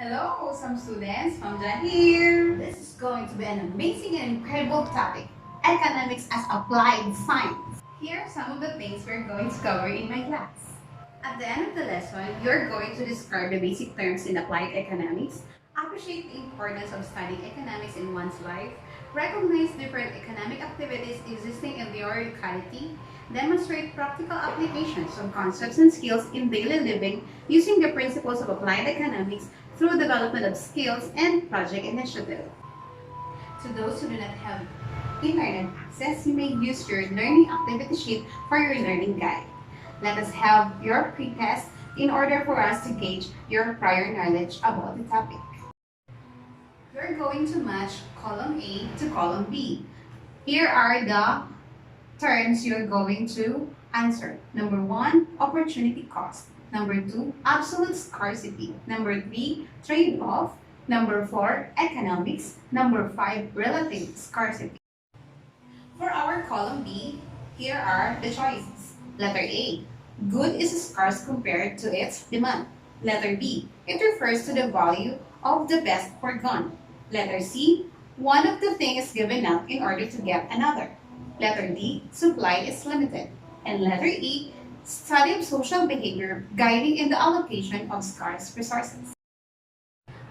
Hello, awesome students. Mamja here. This is going to be an amazing and incredible topic, economics as applied science. Here are some of the things we're going to cover in my class. At the end of the lesson, you're going to describe the basic terms in applied economics, appreciate the importance of studying economics in one's life, recognize different economic activities existing in your locality, demonstrate practical applications of concepts and skills in daily living using the principles of applied economics through development of skills and project initiative. To those who do not have internet access, you may use your learning activity sheet for your learning guide. Let us have your pre-test in order for us to gauge your prior knowledge about the topic. We're going to match column A to column B. Here are the terms you're going to answer. Number 1, opportunity cost. Number 2, absolute scarcity. Number 3, trade-off. Number 4, economics. Number 5, relative scarcity. For our column B, here are the choices. Letter A, good is scarce compared to its demand. Letter B, it refers to the value of the best for gone. Letter C, one of the things is given up in order to get another. Letter D, supply is limited. And letter E, study of social behavior guiding in the allocation of scarce resources.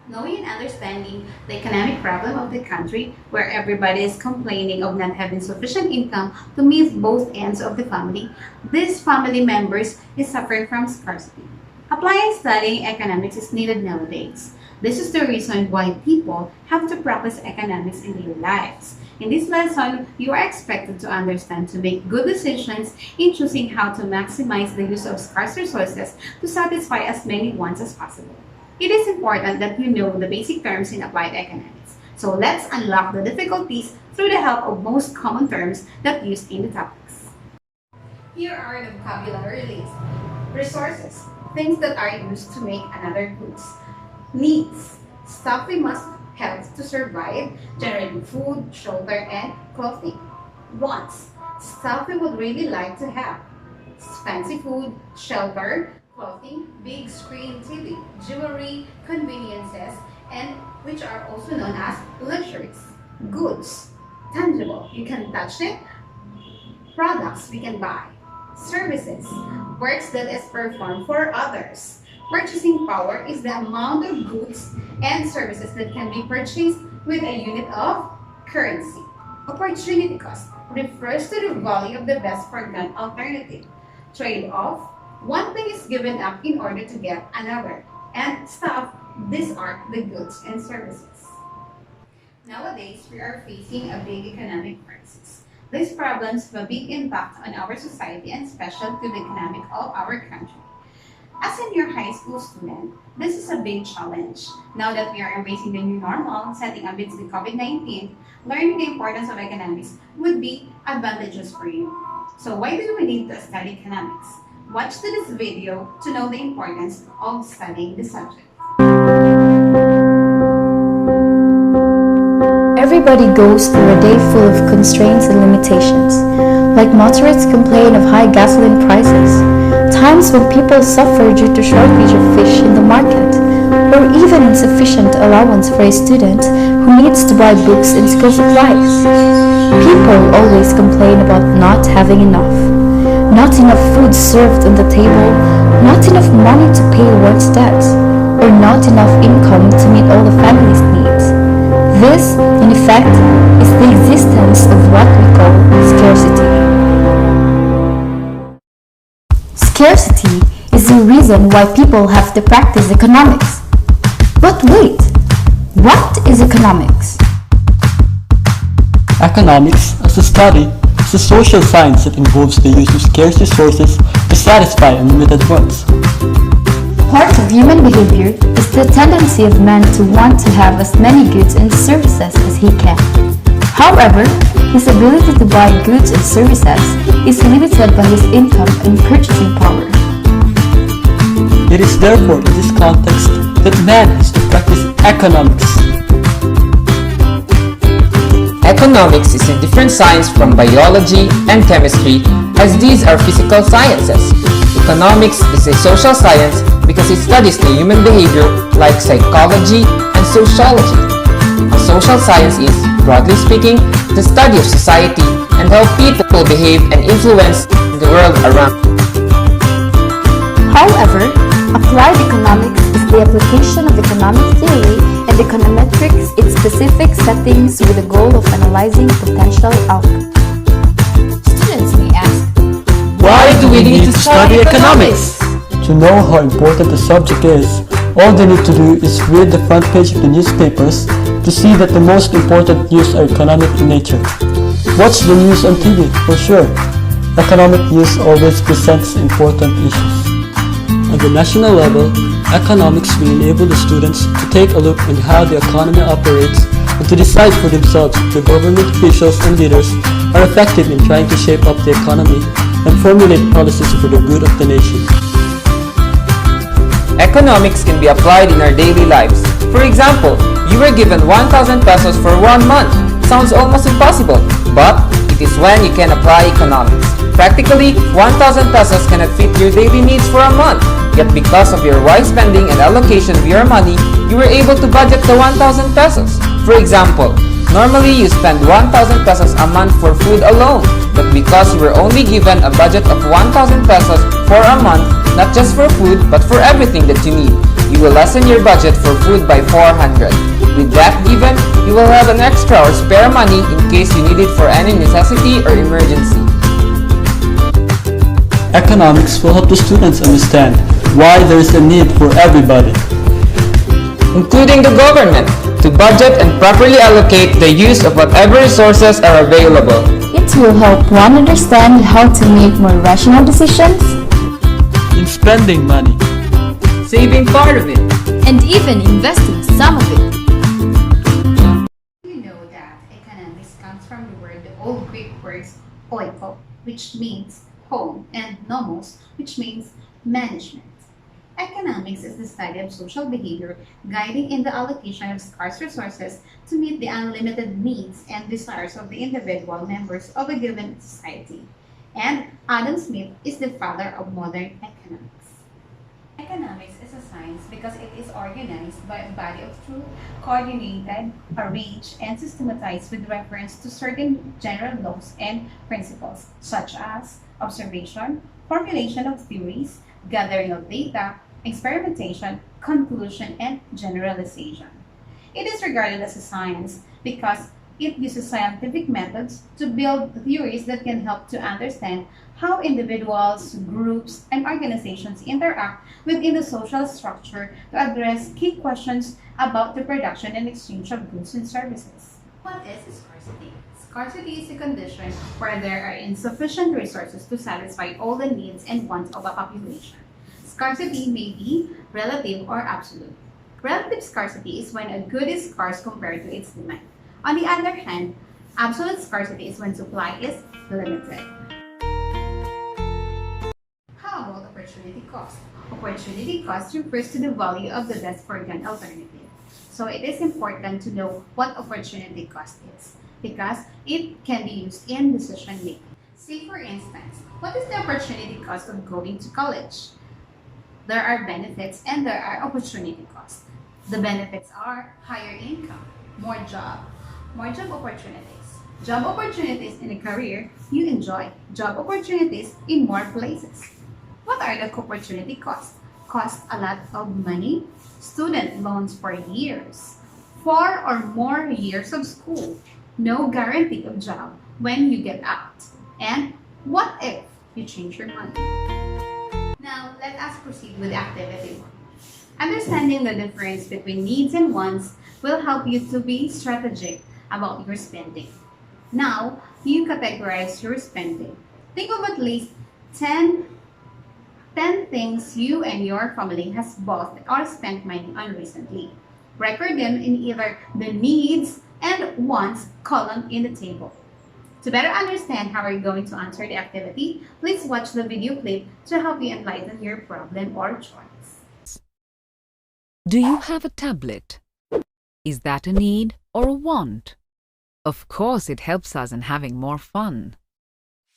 Knowing and understanding the economic problem of the country where everybody is complaining of not having sufficient income to meet both ends of the family, these family members is suffering from scarcity. Applying studying economics is needed nowadays. This is the reason why people have to practice economics in their lives. In this lesson, you are expected to understand to make good decisions in choosing how to maximize the use of scarce resources to satisfy as many wants as possible. It is important that you know the basic terms in applied economics. So let's unlock the difficulties through the help of most common terms that used in the topics. Here are the vocabulary list. Resources, things that are used to make another goods. Needs, stuff we must have to survive, generally food, shelter, and clothing. Wants, stuff we would really like to have. Fancy food, shelter, clothing, big screen TV, jewelry, conveniences, and which are also known as luxuries. Goods, tangible, you can touch it. Products we can buy. Services, works that is performed for others. Purchasing power is the amount of goods and services that can be purchased with a unit of currency. Opportunity cost refers to the value of the best for gone alternative. Trade-off, one thing is given up in order to get another. And stuff, these are the goods and services. Nowadays, we are facing a big economic crisis. These problems have a big impact on our society and especially to the economic of our country. As a new high school student, this is a big challenge. Now that we are embracing the new normal, setting amidst the COVID-19, learning the importance of economics would be advantageous for you. So why do we need to study economics? Watch this video to know the importance of studying the subject. Everybody goes through a day full of constraints and limitations. Like motorists complain of high gasoline prices, times when people suffer due to shortage of fish in the market, or even insufficient allowance for a student who needs to buy books and school supplies. People always complain about not having enough. Not enough food served on the table, not enough money to pay one's debts, or not enough income to meet all the family's needs. This, in effect, is the existence of what we call scarcity. Scarcity is the reason why people have to practice economics. But wait, what is economics? Economics, as a study, is a social science that involves the use of scarce resources to satisfy unlimited wants. Part of human behavior is the tendency of man to want to have as many goods and services as he can. However, his ability to buy goods and services is limited by his income and purchasing power. It is therefore in this context that man has to practice economics. Economics is a different science from biology and chemistry, as these are physical sciences. Economics is a social science because it studies the human behavior like psychology and sociology. A social science is, broadly speaking, the study of society and how people behave and influence the world around. However, applied economics is the application of economic theory and econometrics its specific settings with the goal of analyzing potential outcomes. Students may ask, Why do we need to study economics? To know how important the subject is, all they need to do is read the front page of the newspapers to see that the most important news are economic in nature. Watch the news on TV, for sure. Economic news always presents important issues. On the national level, economics will enable the students to take a look at how the economy operates and to decide for themselves if the government officials and leaders are effective in trying to shape up the economy and formulate policies for the good of the nation. Economics can be applied in our daily lives. For example, you were given 1,000 pesos for 1 month. Sounds almost impossible, but it is when you can apply economics. Practically, 1,000 pesos cannot fit your daily needs for a month. Yet because of your wise spending and allocation of your money, you were able to budget the 1,000 pesos. For example, normally you spend 1,000 pesos a month for food alone, but because you were only given a budget of 1,000 pesos for a month, not just for food, but for everything that you need, you will lessen your budget for food by 400. With that given, you will have an extra or spare money in case you need it for any necessity or emergency. Economics will help the students understand why there is a need for everybody, including the government, to budget and properly allocate the use of whatever resources are available. it will help one understand how to make more rational decisions in spending money, Saving part of it. and even investing some of it. You know that economics comes from the word, the old Greek words oiko, which means home, and nomos, which means management. Economics is the study of social behavior guiding in the allocation of scarce resources to meet the unlimited needs and desires of the individual members of a given society. And Adam Smith is the father of modern economics. Economics is a science because it is organized by a body of truth, coordinated, arranged, and systematized with reference to certain general laws and principles, such as observation, formulation of theories, gathering of data, experimentation, conclusion, and generalization. It is regarded as a science because it uses scientific methods to build theories that can help to understand how individuals, groups, and organizations interact within the social structure to address key questions about the production and exchange of goods and services. What is scarcity? Scarcity is a condition where there are insufficient resources to satisfy all the needs and wants of a population. Scarcity may be relative or absolute. Relative scarcity is when a good is scarce compared to its demand. On the other hand, absolute scarcity is when supply is limited. How about opportunity cost? Opportunity cost refers to the value of the less foregone alternative. So it is important to know what opportunity cost is because it can be used in decision making. Say for instance, what is the opportunity cost of going to college? There are benefits and there are opportunity costs. The benefits are higher income, more job opportunities. Job opportunities in a career you enjoy. Job opportunities in more places. What are the opportunity costs? Cost a lot of money. Student loans for years. 4 or more years of school. No guarantee of job when you get out. And what if you change your mind? Now, let us proceed with activity 1. Understanding the difference between needs and wants will help you to be strategic about your spending. Now, you categorize your spending. Think of at least 10 things you and your family has bought or spent money on recently. Record them in either the needs and wants column in the table. To better understand how you're going to answer the activity, please watch the video clip to help you enlighten your problem or choice. Do you have a tablet? Is that a need or a want? Of course, it helps us in having more fun.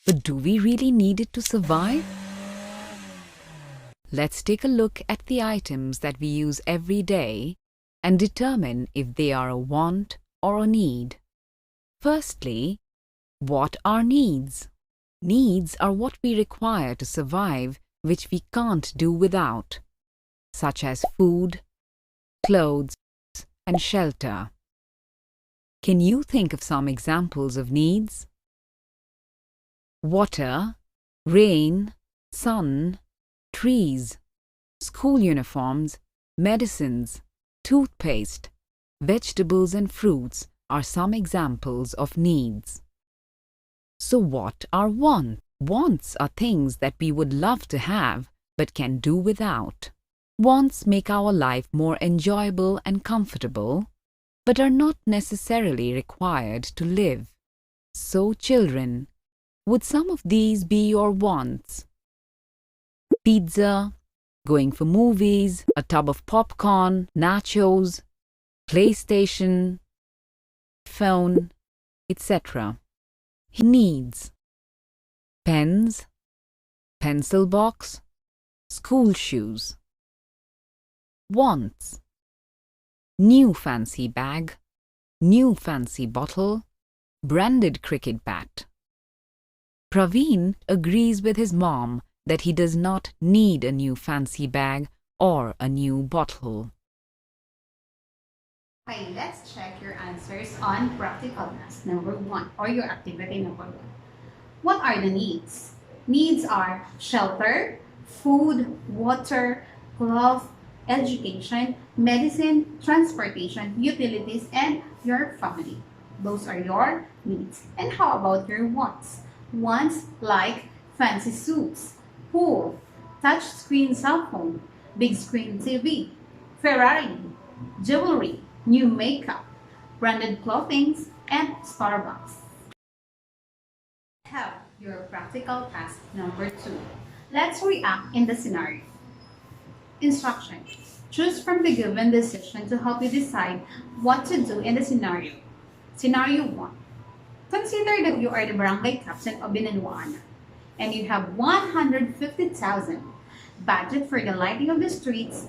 But do we really need it to survive? Let's take a look at the items that we use every day and determine if they are a want or a need. Firstly, what are needs? Needs are what we require to survive, which we can't do without, such as food, clothes, and shelter. Can you think of some examples of needs? Water, rain, sun, trees, school uniforms, medicines, toothpaste, vegetables and fruits are some examples of needs. So what are wants? Wants are things that we would love to have but can do without. Wants make our life more enjoyable and comfortable, but are not necessarily required to live. So children, would some of these be your wants? Pizza, going for movies, a tub of popcorn, nachos, PlayStation, phone, etc. Needs: pens, pencil box, school shoes. Wants: new fancy bag, new fancy bottle, branded cricket bat. Praveen agrees with his mom that he does not need a new fancy bag or a new bottle. Okay, let's check your answers on practicalness number 1 or your activity number 1. What are the needs? Needs are shelter, food, water, cloth, education, medicine, transportation, utilities, and your family. Those are your needs. And how about your wants? Wants like fancy suits, pool, touch screen cell phone, big screen TV, Ferrari, jewelry, new makeup, branded clothing, and Starbucks. Have your practical task number 2. Let's react in the scenario. Instruction. Choose from the given decision to help you decide what to do in the scenario. Scenario 1. Consider that you are the barangay captain of Binanwaan and you have 150,000 budget for the lighting of the streets,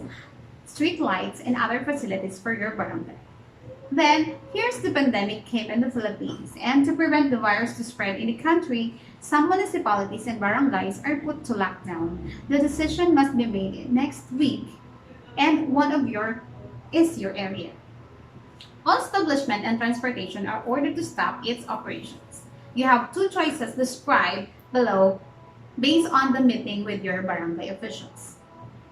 street lights, and other facilities for your barangay. Then, here's the pandemic came in the Philippines, and to prevent the virus to spread in the country, some municipalities and barangays are put to lockdown. The decision must be made next week, and one of your area. All establishment and transportation are ordered to stop its operations. You have 2 choices described below based on the meeting with your barangay officials.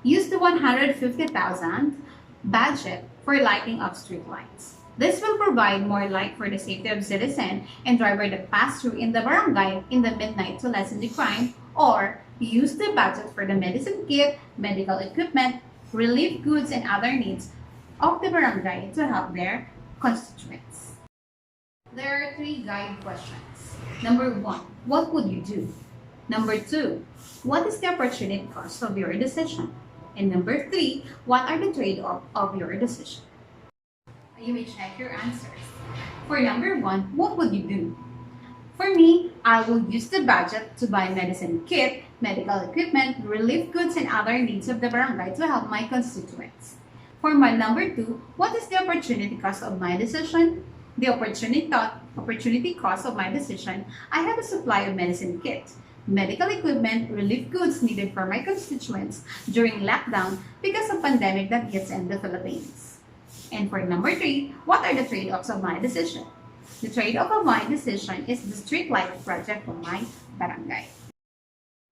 Use the 150,000 budget for lighting of street lights. This will provide more light for the safety of citizens and driver that pass through in the barangay in the midnight to lessen the crime, or use the budget for the medicine kit, medical equipment, relief goods, and other needs of the barangay to help their constituents. There are 3 guide questions. Number 1, what would you do? Number 2, what is the opportunity cost of your decision? And number 3, what are the trade-offs of your decision? You may check your answers. For number 1, what would you do? For me, I will use the budget to buy medicine kit, medical equipment, relief goods, and other needs of the barangay to help my constituents. For my number 2, what is the opportunity cost of my decision? The opportunity cost of my decision, I have a supply of medicine kit, medical equipment, relief goods needed for my constituents during lockdown because of pandemic that hits in the Philippines. And for number 3, what are the trade-offs of my decision? The trade-off of my decision is the street light project for my barangay.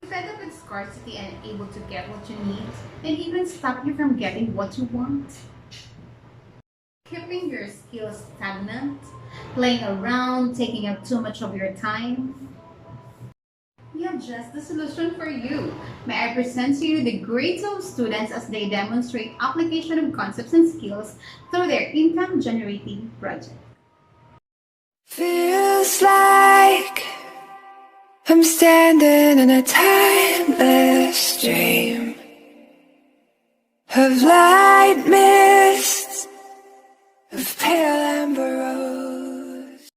Fed up with scarcity and able to get what you need, and even stop you from getting what you want? Keeping your skills stagnant, playing around, taking up too much of your time? We have just the solution for you. May I present to you the grades of students as they demonstrate application of concepts and skills through their income-generating project. Feels like I'm standing in a timeless dream of light mists, of pale amber rose.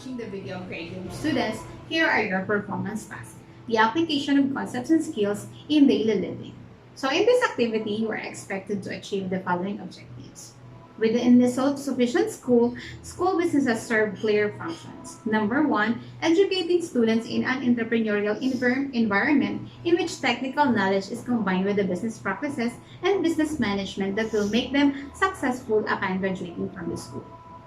watching the video of grade group students, here are your performance tasks. The application of concepts and skills in daily living. So in this activity, you are expected to achieve the following objectives. Within the self-sufficient school, school businesses serve clear functions. Number 1, educating students in an entrepreneurial environment in which technical knowledge is combined with the business practices and business management that will make them successful upon graduating from the school.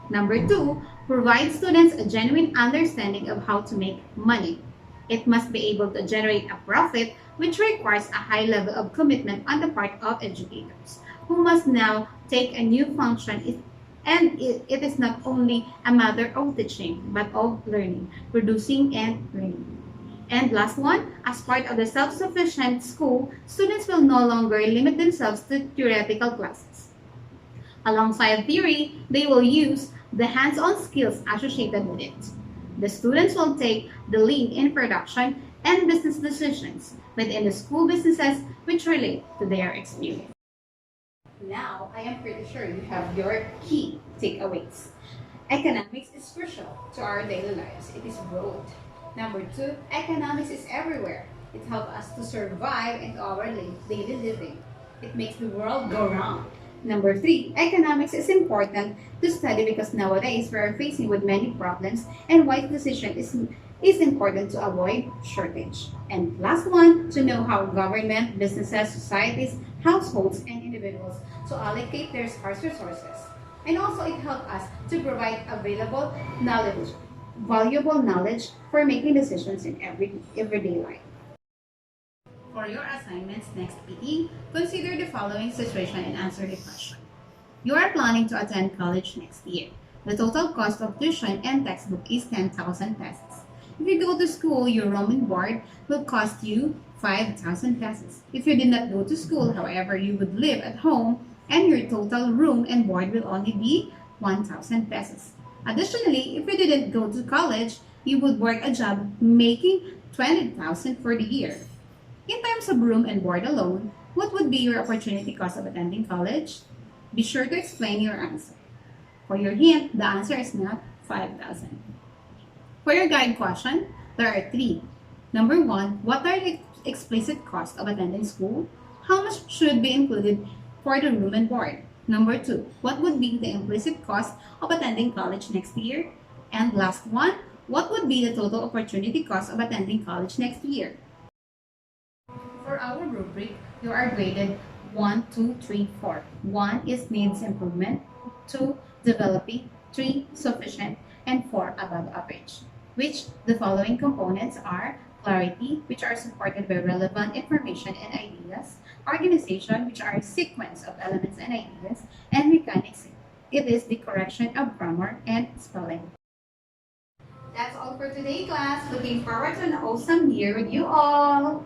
Number 2, provide students a genuine understanding of how to make money. It must be able to generate a profit, which requires a high level of commitment on the part of educators, who must now take a new function, and it is not only a matter of teaching, but of learning, producing, and learning. And last one, as part of the self-sufficient school, students will no longer limit themselves to theoretical classes. Alongside theory, they will use the hands-on skills associated with it. The students will take the lead in production and business decisions within the school businesses which relate to their experience. Now, I am pretty sure you have your key takeaways. Economics is crucial to our daily lives. It is broad. Number 2, economics is everywhere. It helps us to survive in our daily living. It makes the world go round. Number 3, economics is important to study because nowadays we are facing with many problems, and wise decision is important to avoid shortage. And last one, to know how government, businesses, societies, households, and individuals to allocate their scarce resources. And also it helps us to provide available knowledge, valuable knowledge for making decisions in everyday life. For your assignments next PT, consider the following situation and answer the question. You are planning to attend college next year. The total cost of tuition and textbook is 10,000 pesos. If you go to school, your room and board will cost you 5,000 pesos. If you did not go to school, however, you would live at home and your total room and board will only be 1,000 pesos. Additionally, if you didn't go to college, you would work a job making 20,000 for the year. In terms of room and board alone, what would be your opportunity cost of attending college? Be sure to explain your answer. For your hint, the answer is not 5,000. For your guide question, there are 3. Number 1, what are the explicit costs of attending school? How much should be included for the room and board? Number 2, what would be the implicit cost of attending college next year? And last one, what would be the total opportunity cost of attending college next year? For our rubric, you are graded 1, 2, 3, 4. 1 is needs improvement, 2 developing, 3 sufficient, and 4 above average. Which the following components are clarity, which are supported by relevant information and ideas, organization, which are a sequence of elements and ideas, and mechanics. It is the correction of grammar and spelling. That's all for today, class. Looking forward to an awesome year with you all.